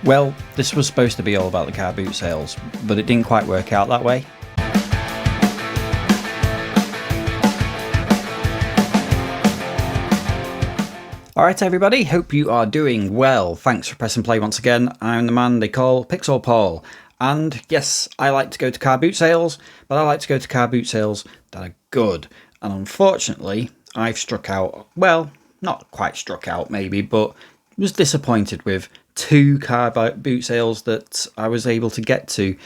Well, this was supposed to be all about the car boot sales, but it didn't quite work out that way. Alright everybody, hope you are doing well. Thanks for pressing play once again. I'm the man they call Pixel Paul. And yes, I like to go to car boot sales, but I like to go to car boot sales that are good. And unfortunately, I've struck out, well, not quite struck out maybe, but was disappointed with 2 car boot sales that I was able to get to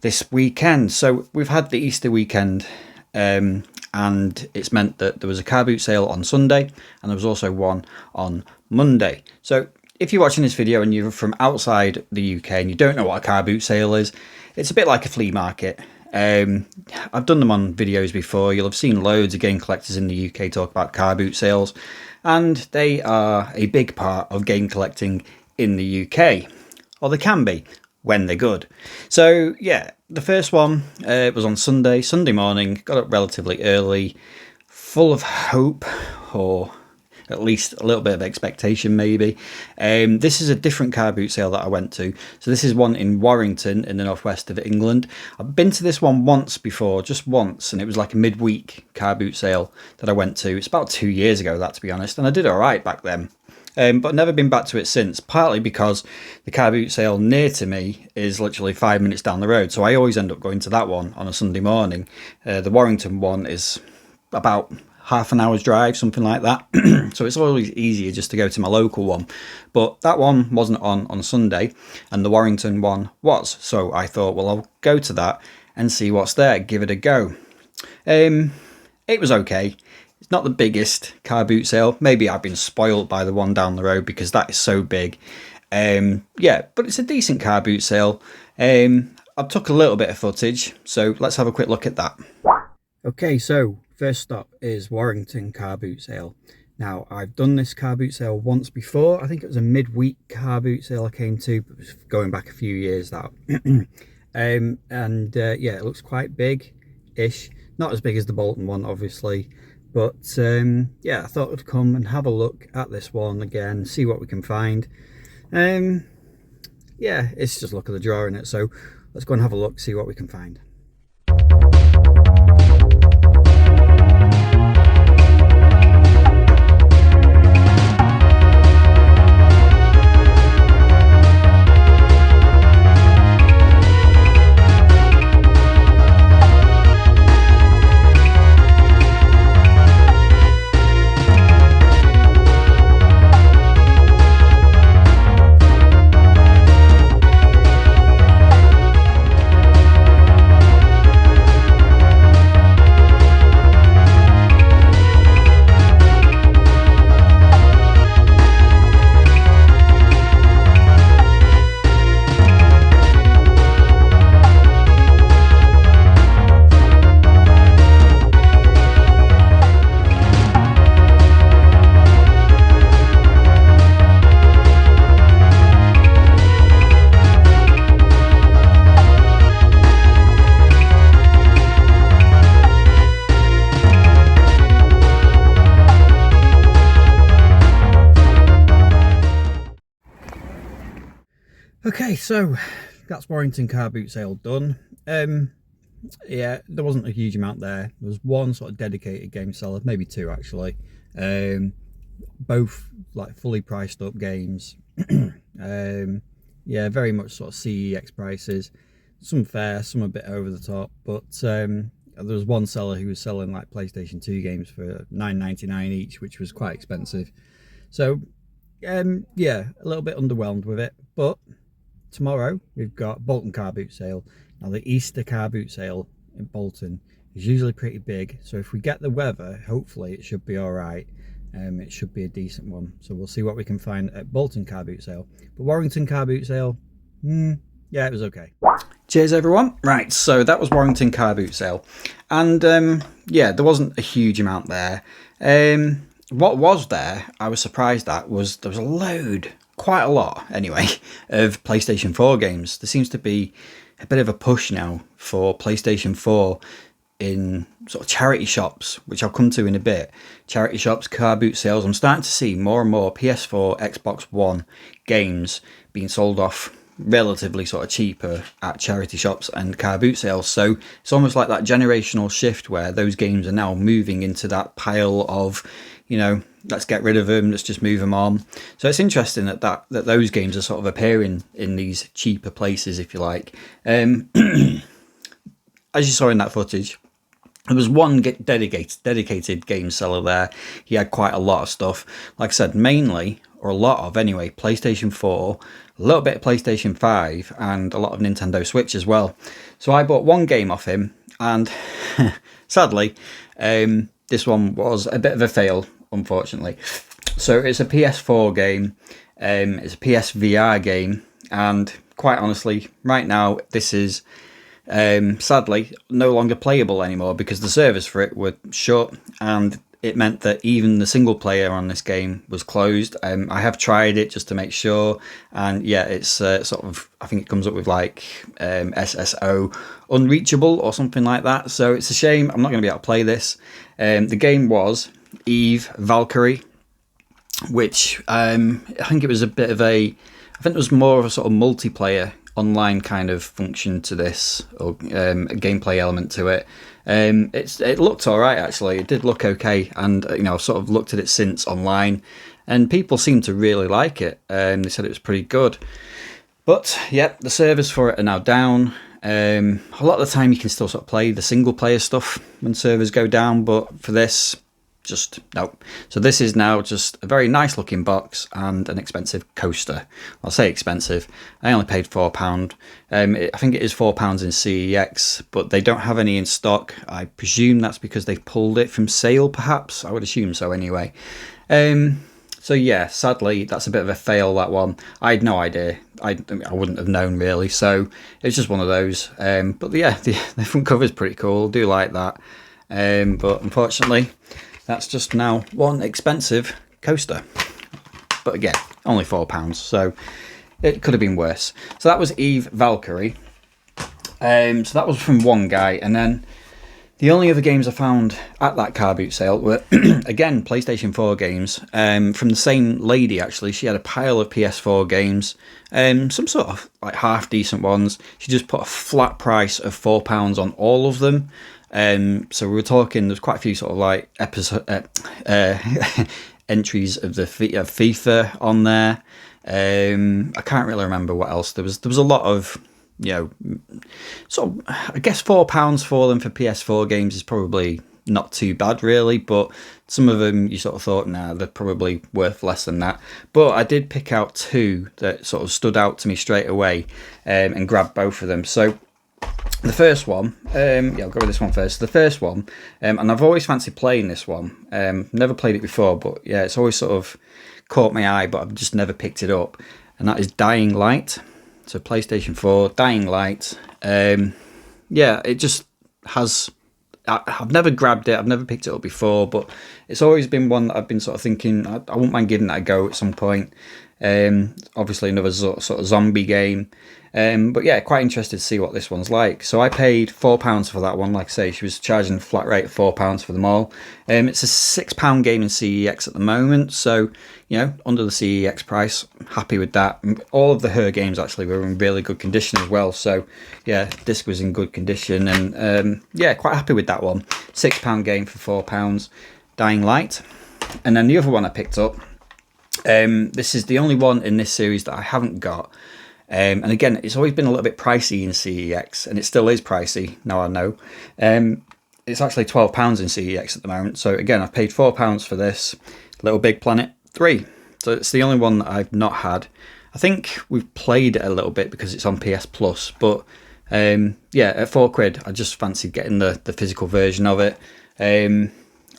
this weekend. So we've had the Easter weekend, and it's meant that there was a car boot sale on Sunday and there was also one on Monday. So if you're watching this video and you're from outside the UK and you don't know what a car boot sale is, it's a bit like a flea market. I've done them on videos before. You'll have seen loads of game collectors in the UK talk about car boot sales, and they are a big part of game collecting in the UK, or they can be when they're good. So yeah, the first one was on Sunday morning. Got up relatively early, full of hope, or at least a little bit of expectation maybe. This is a different car boot sale that I went to. So this is one in Warrington in the northwest of England. I've been to this one once before, just once, and it was like a midweek car boot sale that I went to. It's about 2 years ago, that, to be honest, and I did all right back then. But never been back to it since, partly because the car boot sale near to me is literally 5 minutes down the road, so I always end up going to that one on a Sunday morning. The Warrington one is about half an hour's drive, something like that. So it's always easier just to go to my local one. But that one wasn't on Sunday, and the Warrington one was. So I thought, well, I'll go to that and see what's there, give it a go. It was okay. It's not the biggest car boot sale. Maybe I've been spoiled by the one down the road because that is so big. Yeah, but it's a decent car boot sale. I took a little bit of footage, so let's have a quick look at that. Okay, so first stop is Warrington car boot sale. Now, I've done this car boot sale once before. I think it was a midweek car boot sale I came to, but it was going back a few years that. Yeah, it looks quite big-ish. Not as big as the Bolton one, obviously. But yeah, I thought I'd come and have a look at this one again, see what we can find. Yeah, it's just luck of the draw in it. So let's go and have a look, see what we can find. Okay, so that's Warrington car boot sale done. Yeah, there wasn't a huge amount there. There was one sort of dedicated game seller, maybe 2 actually. Both like fully priced up games. Yeah, very much sort of CEX prices. Some fair, some a bit over the top, but there was one seller who was selling like PlayStation 2 games for $9.99 each, which was quite expensive. So yeah, a little bit underwhelmed with it, but tomorrow we've got Bolton car boot sale. Now the Easter car boot sale in Bolton is usually pretty big, so if we get the weather, hopefully it should be all right. It should be a decent one, so we'll see what we can find at Bolton car boot sale. But Warrington car boot sale, yeah, it was okay. Cheers everyone. Right, so that was Warrington car boot sale, and yeah, there wasn't a huge amount there. What was there, I was surprised at, was there was a load, quite a lot anyway, of PlayStation 4 games. There seems to be a bit of a push now for PlayStation 4 in sort of charity shops, which I'll come to in a bit. Charity shops, car boot sales. I'm starting to see more and more PS4, Xbox One games being sold off relatively sort of cheaper at charity shops and car boot sales. So it's almost like that generational shift where those games are now moving into that pile of, you know, let's get rid of them, let's just move them on. So it's interesting that those games are sort of appearing in these cheaper places, if you like. As you saw in that footage, there was one dedicated game seller there. He had quite a lot of stuff. Like I said, mainly, or a lot of anyway, PlayStation 4, a little bit of PlayStation 5, and a lot of Nintendo Switch as well. So I bought one game off him, and sadly, this one was a bit of a fail, unfortunately. So it's a PS4 game, it's a PSVR game, and quite honestly, right now, this is sadly no longer playable anymore because the servers for it were shut, and it meant that even the single player on this game was closed. I have tried it just to make sure, and yeah, it's sort of, I think it comes up with like SSO unreachable or something like that. So it's a shame I'm not going to be able to play this. The game was Valkyrie, which I think it was a bit of a, I think it was more of a sort of multiplayer online kind of function to this, or a gameplay element to it. It looked all right, actually. It did look okay, and you know, I've sort of looked at it since online, and people seem to really like it. They said it was pretty good, but yeah, the servers for it are now down. A lot of the time, you can still sort of play the single player stuff when servers go down, but for this, just nope. So this is now just a very nice looking box and an expensive coaster. I'll say expensive. I only paid £4. I think it is £4 in CEX, but they don't have any in stock. I presume that's because they pulled it from sale, perhaps. I would assume so anyway. So yeah, sadly, that's a bit of a fail, that one. I had no idea. I wouldn't have known really. So it's just one of those. But yeah, the front cover is pretty cool. I do like that. But unfortunately, that's just now one expensive coaster. But again, only £4, so it could have been worse. So that was Valkyrie. So that was from one guy, and then the only other games I found at that car boot sale were, again, PlayStation 4 games, from the same lady, actually. She had a pile of PS4 games, some sort of like half-decent ones. She just put a flat price of £4 on all of them. So we were talking, there's quite a few sort of like entries of the FIFA on there. I can't really remember what else. There was a lot of, you know, sort of, I guess £4 for them for PS4 games is probably not too bad really, but some of them you sort of thought, nah, they're probably worth less than that. But I did pick out two that sort of stood out to me straight away, and grabbed both of them. So the first one, yeah, I'll go with this one first. The first one, and I've always fancied playing this one. Never played it before, but yeah, it's always sort of caught my eye, but I've just never picked it up. And that is Dying Light. So PlayStation 4, Dying Light. Yeah, it just has. I've never grabbed it. I've never picked it up before, but it's always been one that I've been sort of thinking I wouldn't mind giving that a go at some point. Obviously another sort of zombie game. But yeah, quite interested to see what this one's like. So I paid £4 for that one. Like I say, she was charging a flat rate of £4 for them all. It's a £6 game in CEX at the moment, so you know, under the CEX price, happy with that. All of her games actually were in really good condition as well. So yeah, disc was in good condition, and yeah, quite happy with that one. £6 game for £4, Dying Light. And then the other one I picked up. This is the only one in this series that I haven't got. And again, it's always been a little bit pricey in CEX, and it still is pricey, now I know. It's actually £12 in CEX at the moment. So again, I've paid £4 for this, Little Big Planet 3. So it's the only one that I've not had. I think we've played it a little bit because it's on PS Plus, but yeah, at £4, I just fancied getting the physical version of it. I'm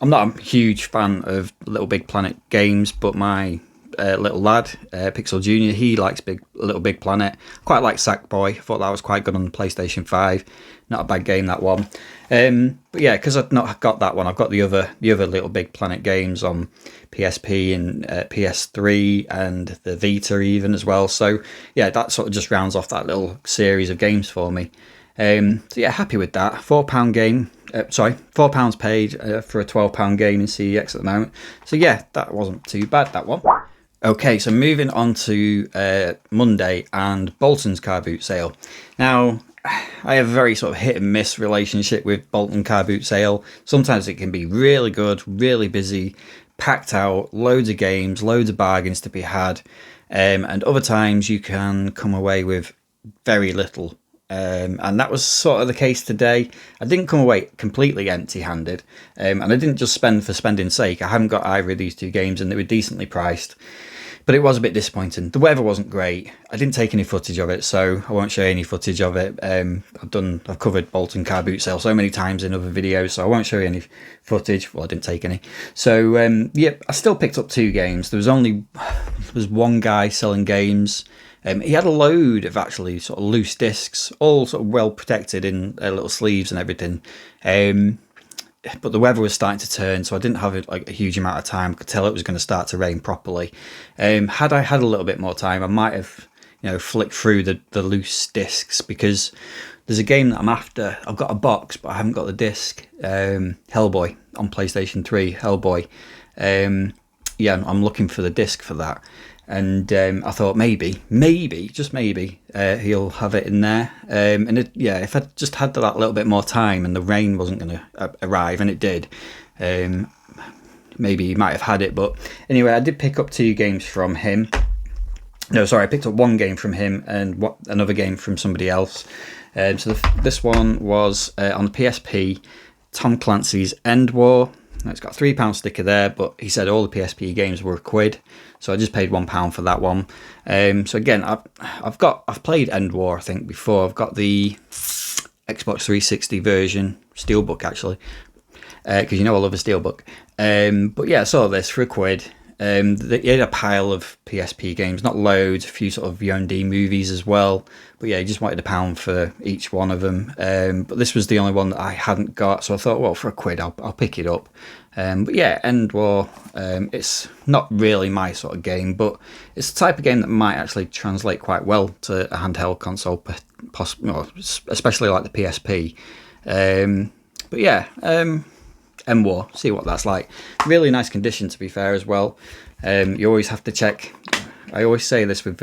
not a huge fan of Little Big Planet games, but my little lad, Pixel Junior, he likes Little Big Planet. Quite like Sackboy. I thought that was quite good on the PlayStation 5. Not a bad game, that one. But yeah, because I've not got that one, I've got the other Little Big Planet games on PSP and PS3 and the Vita even as well. So yeah, that sort of just rounds off that little series of games for me. So yeah, happy with that. £4 game. Sorry, £4 paid for a £12 game in CEX at the moment. So yeah, that wasn't too bad, that one. Okay, so moving on to Monday and Bolton's car boot sale. Now, I have a very sort of hit and miss relationship with Bolton car boot sale. Sometimes it can be really good, really busy, packed out, loads of games, loads of bargains to be had. And other times you can come away with very little. And that was sort of the case today. I didn't come away completely empty-handed. And I didn't just spend for spending's sake. I haven't got either of these two games and they were decently priced. But it was a bit disappointing. The weather wasn't great. I didn't take any footage of it, so I won't show you any footage of it. I've covered Bolton car boot sale so many times in other videos, so I won't show you any footage. Well, I didn't take any. So yeah, I still picked up 2 games. There was one guy selling games. He had a load of actually sort of loose discs, all sort of well protected in little sleeves and everything. But the weather was starting to turn, so I didn't have a huge amount of time. I could tell it was going to start to rain properly. Had I had a little bit more time, I might have, flicked through the loose discs, because there's a game that I'm after. I've got a box, but I haven't got the disc. Hellboy on PlayStation 3, Hellboy. Yeah, I'm looking for the disc for that. And I thought maybe, just maybe, he'll have it in there. If I just had that little bit more time and the rain wasn't going to arrive, and it did, maybe he might have had it. But anyway, I did pick up 2 games from him. No, sorry, I picked up 1 game from him and another game from somebody else. This one was on the PSP, Tom Clancy's End War. Now, it's got a £3 sticker there, but he said all the PSP games were £1, so I just paid £1 for that one. So again, I've played End War, I think, before. I've got the Xbox 360 version, Steelbook actually, because I love a Steelbook. But yeah, I saw this for £1. He had a pile of PSP games, not loads, a few sort of VOD movies as well. But yeah, he just wanted £1 for each one of them. But this was the only one that I hadn't got, so I thought, well, for £1, I'll pick it up. But yeah, End War, it's not really my sort of game, but it's the type of game that might actually translate quite well to a handheld console, especially like the PSP. But yeah, End War, see what that's like. Really nice condition, to be fair, as well. You always have to check. I always say this with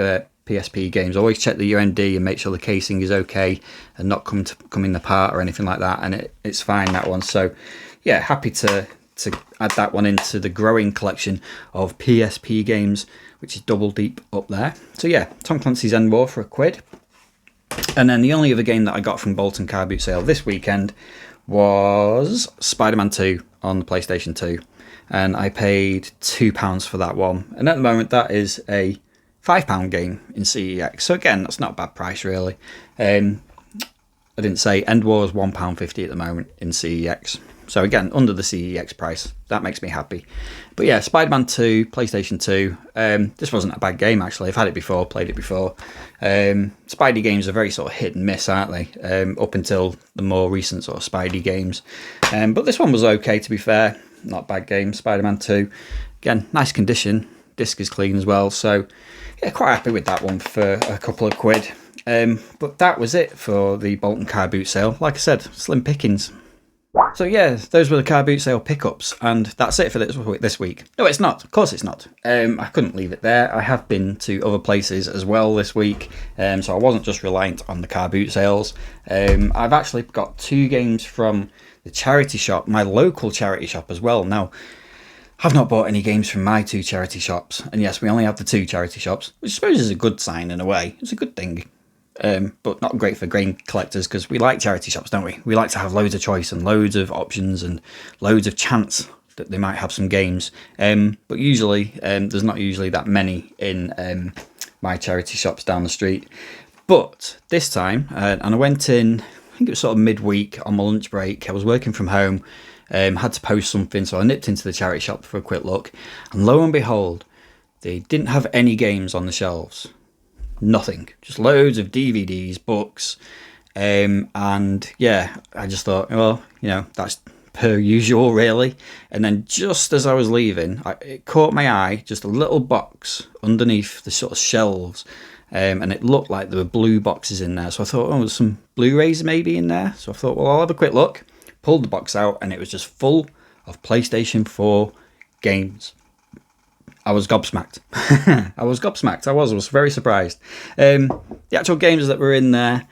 PSP games. Always check the UND and make sure the casing is okay and not coming apart or anything like that. And it's fine, that one. So yeah, happy to add that one into the growing collection of PSP games, which is double deep up there. So yeah, Tom Clancy's End War for £1. And then the only other game that I got from Bolton car boot sale this weekend was Spider-Man 2 on the PlayStation 2, and I paid £2 for that one. And at the moment, that is a £5 game in CEX. So again, that's not a bad price, really. I didn't say End War is £1.50 at the moment in CEX. So again, under the CEX price. That makes me happy. But yeah, Spider-Man 2, PlayStation 2. This wasn't a bad game, actually. I've had it before, played it before. Spidey games are very sort of hit and miss, aren't they? Up until the more recent sort of Spidey games. But this one was okay, to be fair. Not a bad game, Spider-Man 2. Again, nice condition. Disc is clean as well. So yeah, quite happy with that one for a couple of £1. But that was it for the Bolton car boot sale. Like I said, slim pickings. So yeah, those were the car boot sale pickups, and that's it for this week. No, it's not. Of course it's not. I couldn't leave it there. I have been to other places as well this week, so I wasn't just reliant on the car boot sales. I've actually got 2 games from the charity shop, my local charity shop as well. Now, I've not bought any games from my 2 charity shops, and yes, we only have the 2 charity shops, which I suppose is a good sign in a way. It's a good thing. But not great for game collectors, because we like charity shops, don't we? We like to have loads of choice and loads of options and loads of chance that they might have some games. But usually, there's not usually that many in my charity shops down the street. But this time, and I went in, I think it was sort of midweek on my lunch break. I was working from home, had to post something, so I nipped into the charity shop for a quick look. And lo and behold, they didn't have any games on the shelves. Nothing, just loads of DVDs, books, and yeah, I just thought, well, that's per usual, really. And then just as I was leaving, it caught my eye, just a little box underneath the sort of shelves, and it looked like there were blue boxes in there. So I thought, oh, there's some Blu-rays maybe in there. So I thought, well, I'll have a quick look. Pulled the box out, and it was just full of PlayStation 4 games. I was gobsmacked. I was very surprised. The actual games that were in there,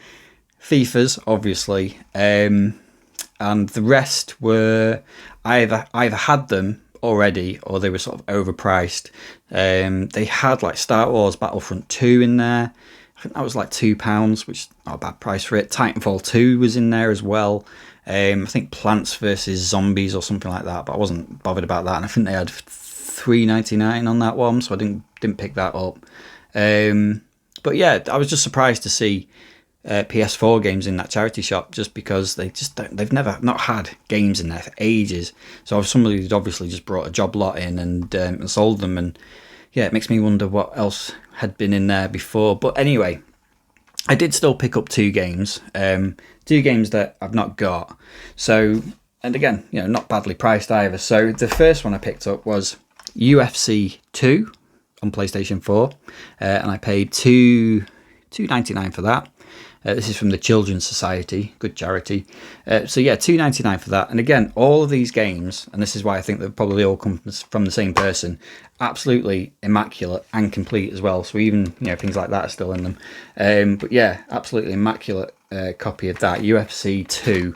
FIFAs, obviously, and the rest were either had them already or they were sort of overpriced. They had like Star Wars Battlefront 2 in there. I think that was like £2, which is not a bad price for it. Titanfall 2 was in there as well. I think Plants vs Zombies or something like that, but I wasn't bothered about that. And I think they had $3.99 on that one, so I didn't pick that up. But yeah, I was just surprised to see PS4 games in that charity shop, just because they've never not had games in there for ages. So somebody had obviously just brought a job lot in and sold them, and yeah, it makes me wonder what else had been in there before. But anyway, I did still pick up two games that I've not got. So, and again, not badly priced either. So the first one I picked up was UFC 2 on PlayStation 4, and I paid $2.99 for that. This is from the Children's Society, good charity. So yeah, $2.99 for that. And again, all of these games, and this is why I think they probably all come from the same person, absolutely immaculate and complete as well. So even things like that are still in them. But yeah, absolutely immaculate copy of that UFC 2.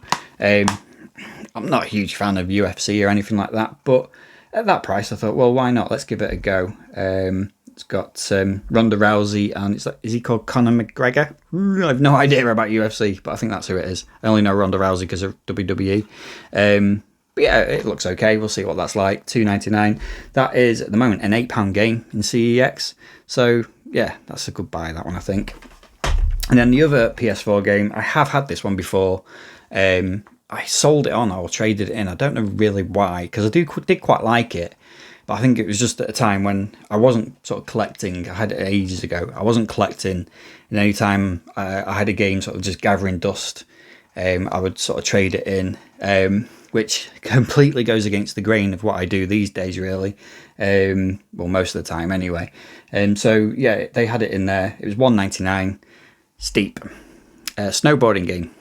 I'm not a huge fan of UFC or anything like that, but at that price, I thought, well, why not? Let's give it a go. It's got Ronda Rousey, and is he called Conor McGregor? I have no idea about UFC, but I think that's who it is. I only know Ronda Rousey because of WWE. But yeah, it looks okay. We'll see what that's like. $2.99. That is, at the moment, an £8 game in CEX. So yeah, that's a good buy, that one, I think. And then the other PS4 game, I have had this one before. I sold it on or traded it in. I don't know really why, because I did quite like it. But I think it was just at a time when I wasn't sort of collecting. I had it ages ago. I wasn't collecting. And any time I had a game sort of just gathering dust, I would sort of trade it in, which completely goes against the grain of what I do these days, really. Well, most of the time anyway. So yeah, they had it in there. It was $1.99. Steep. Snowboarding game.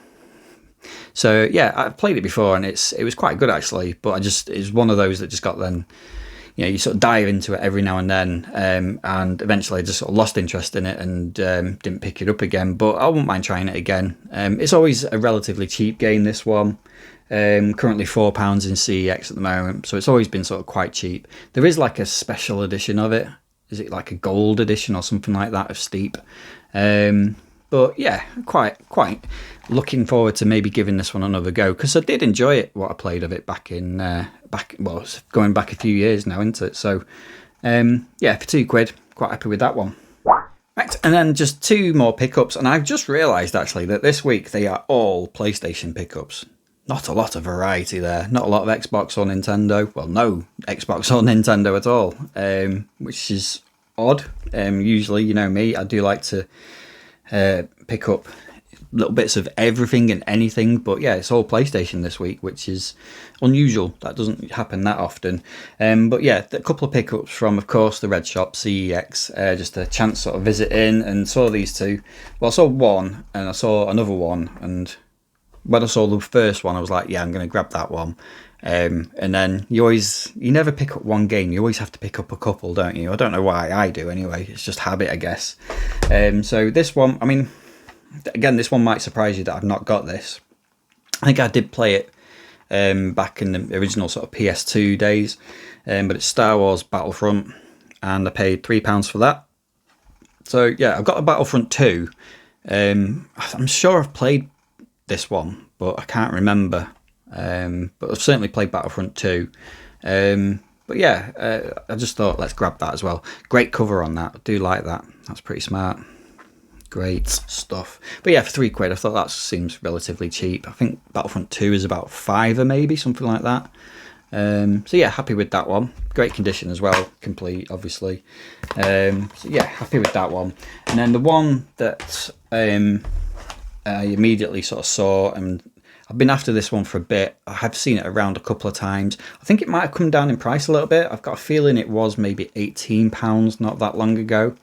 So yeah, I've played it before, and it was quite good actually. But it's one of those that just got then. You sort of dive into it every now and then, and eventually I just sort of lost interest in it and didn't pick it up again. But I wouldn't mind trying it again. It's always a relatively cheap game, this one. Currently £4 in CEX at the moment, so it's always been sort of quite cheap. There is like a special edition of it. Is it like a gold edition or something like that of Steep? But yeah, quite looking forward to maybe giving this one another go, because I did enjoy it, what I played of it it's going back a few years now, isn't it? So yeah, for £2, quite happy with that one. Right, and then just two more pickups, and I've just realised actually that this week they are all PlayStation pickups. Not a lot of variety there, not a lot of Xbox or Nintendo. Well, no Xbox or Nintendo at all, which is odd. Usually, me, I do like to pick up little bits of everything and anything, but yeah, it's all PlayStation this week, which is unusual. That doesn't happen that often. But yeah, a couple of pickups from, of course, the Red Shop, CEX, just a chance sort of visit in and saw these two. Well, I saw one and I saw another one, and when I saw the first one, I was like, yeah, I'm going to grab that one. And then you never pick up one game, you always have to pick up a couple, don't you? I don't know why, I do anyway, it's just habit, I guess. So this one, I mean, again, this one might surprise you that I've not got this. I think I did play it back in the original sort of PS2 days, but it's Star Wars Battlefront, and I paid £3 for that. So yeah, I've got a Battlefront 2. I'm sure I've played this one, but I can't remember. But I've certainly played Battlefront 2. But yeah, I just thought, let's grab that as well. Great cover on that. I do like that. That's pretty smart. Great stuff. But yeah, for £3, I thought that seems relatively cheap. I think Battlefront 2 is about £5 maybe, something like that. So yeah, happy with that one. Great condition as well, complete, obviously. So yeah, happy with that one. And then the one that I immediately sort of saw, and I've been after this one for a bit. I have seen it around a couple of times. I think it might have come down in price a little bit. I've got a feeling it was maybe £18 not that long ago.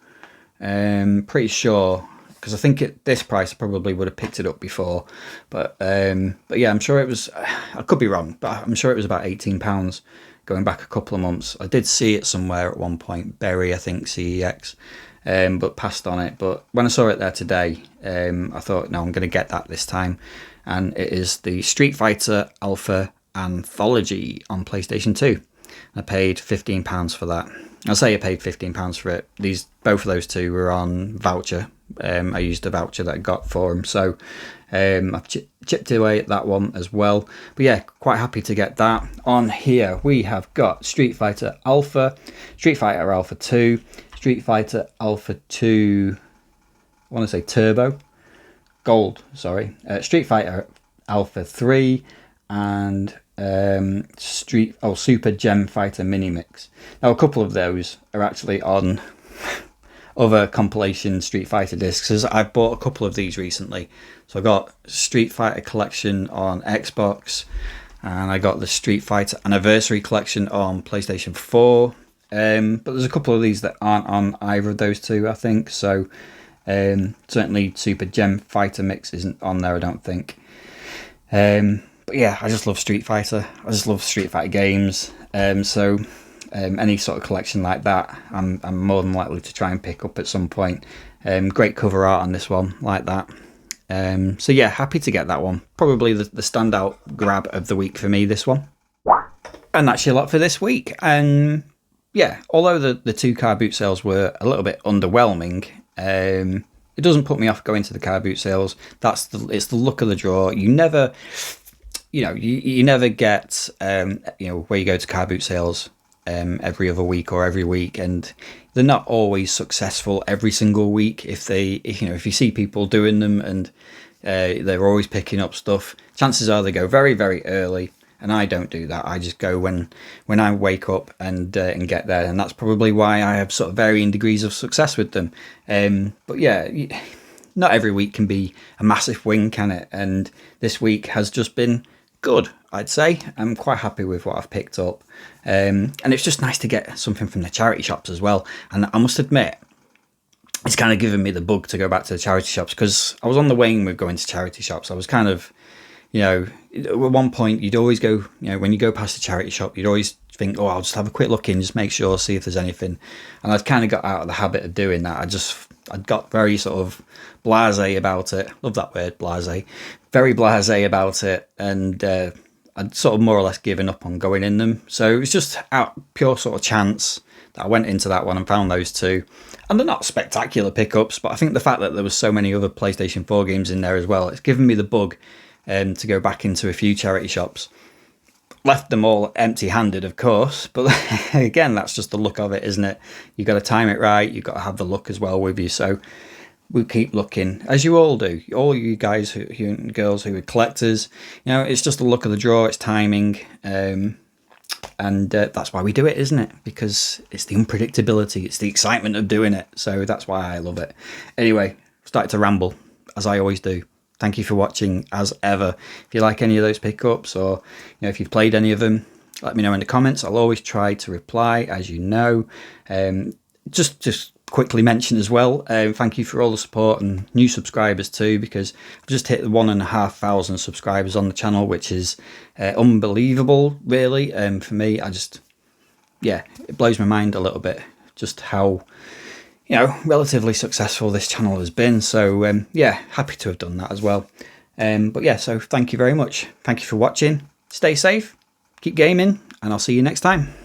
Pretty sure, because I think at this price I probably would have picked it up before, but yeah, I'm sure it was. I could be wrong, but I'm sure it was about £18 going back a couple of months. I did see it somewhere at one point, Berry, I think, CEX, but passed on it. But when I saw it there today, I thought, no, I'm going to get that this time, and it is the Street Fighter Alpha Anthology on PlayStation 2. I paid £15 for that. I'll say I paid £15 for it. Both of those two were on voucher. I used a voucher that I got for them, so I've chipped away at that one as well. But yeah, quite happy to get that. On here we have got Street Fighter Alpha, Street Fighter Alpha 2, Street Fighter Alpha 2, I want to say Turbo, Gold, sorry, Street Fighter Alpha 3, and Super Gem Fighter Mini Mix. Now a couple of those are actually on other compilation Street Fighter discs, as I've bought a couple of these recently. So I got Street Fighter Collection on Xbox, and I got the Street Fighter Anniversary Collection on PlayStation 4. But there's a couple of these that aren't on either of those two, I think. So certainly Super Gem Fighter Mix isn't on there, I don't think. But yeah, I just love Street Fighter. I just love Street Fighter games. So any sort of collection like that, I'm more than likely to try and pick up at some point. Great cover art on this one, like that. So yeah, happy to get that one. Probably the standout grab of the week for me, this one. And that's your lot for this week. Yeah, although the two car boot sales were a little bit underwhelming, it doesn't put me off going to the car boot sales. It's the luck of the draw. You never, you never get, where you go to car boot sales every other week or every week, and they're not always successful every single week. If you see people doing them and they're always picking up stuff, chances are they go very, very early. And I don't do that. I just go when I wake up and get there, and that's probably why I have sort of varying degrees of success with them. But yeah, not every week can be a massive win, can it? And this week has just been good, I'd say. I'm quite happy with what I've picked up, and it's just nice to get something from the charity shops as well. And I must admit, it's kind of given me the bug to go back to the charity shops, because I was on the wane with going to charity shops. I was kind of, at one point you'd always go, when you go past the charity shop, you'd always think, oh, I'll just have a quick look in, just make sure, see if there's anything. And I'd kind of got out of the habit of doing that. I'd got very sort of blasé about it. Love that word, blasé. Very blasé about it. And I'd sort of more or less given up on going in them. So it was just out pure sort of chance that I went into that one and found those two. And they're not spectacular pickups, but I think the fact that there was so many other PlayStation 4 games in there as well, it's given me the bug to go back into a few charity shops. Left them all empty-handed, of course, but again, that's just the luck of it, isn't it? You've got to time it right, you've got to have the luck as well with you, so we'll keep looking, as you all do. All you guys and girls who are collectors, it's just the luck of the draw, it's timing, and that's why we do it, isn't it? Because it's the unpredictability, it's the excitement of doing it, so that's why I love it. Anyway, started to ramble, as I always do. Thank you for watching, as ever. If you like any of those pickups, or if you've played any of them, let me know in the comments. I'll always try to reply, as you know. Just quickly mention as well, thank you for all the support and new subscribers too, because I've just hit 1,500 subscribers on the channel, which is unbelievable, really. For me, it blows my mind a little bit just how relatively successful this channel has been. So happy to have done that as well. But yeah, so thank you very much. Thank you for watching. Stay safe, keep gaming, and I'll see you next time.